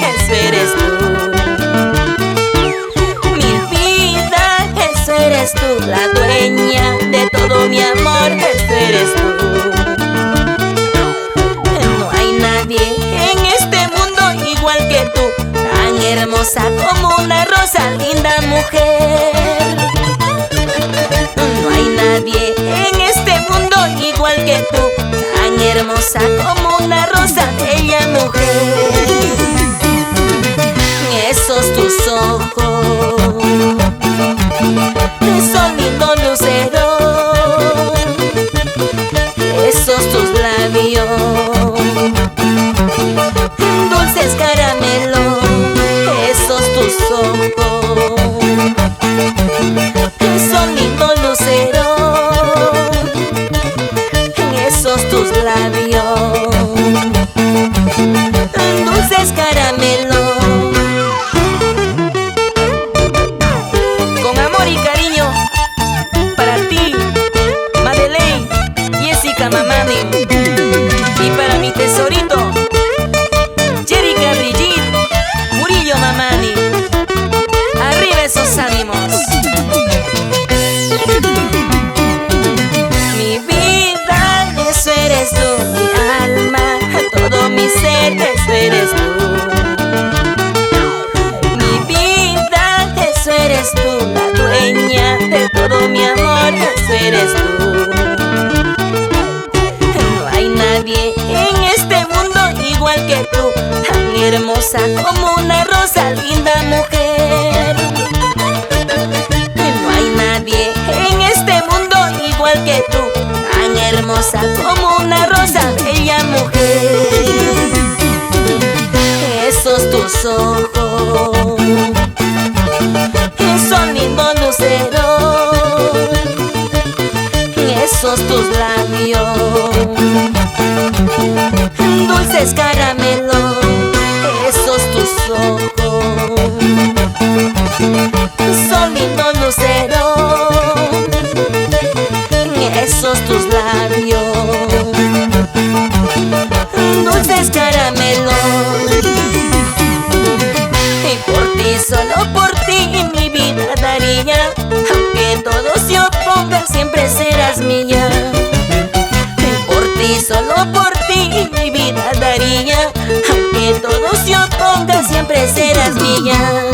eso eres tú. Mi vida, eso eres tú. La dueña de todo mi amor, eso eres tú. No hay nadie en este mundo igual que tú, tan hermosa como una rosa, linda mujer. No hay nadie en este mundo igual que tú, tan hermosa como una rosa, bella mujer. Esos tus ojos son lindos luceros, esos tus labios dulces caramelos, esos tus ojos son lindos luceros, esos tus labios dulces caramelos. Con amor y cariño para ti, Madeleine, Jessica Mamani, y para mi tesorito Jerica Brigitte Murillo Mamani. Arriba esos ánimos. Mi vida, eso eres tú. Mi alma, todo mi ser, eso eres tú. Mi vida, eso eres tú. La dueña de todo mi amor, eso eres tú. No hay nadie en este mundo igual que tú, tan hermosa como una rosa, linda mujer. No hay nadie en este mundo igual que tú, tan hermosa como una rosa, bella mujer. Esos tus ojos son lindos luceros, esos tus labios dulces caramelos, esos tus ojos son lindos luceros, esos tus labios dulces caramelos. Y por ti, solo por ti, mi vida daría, aunque todo se oponga, siempre serás mía. Por ti, solo por ti, mi vida daría, aunque todo se oponga, siempre serás mía.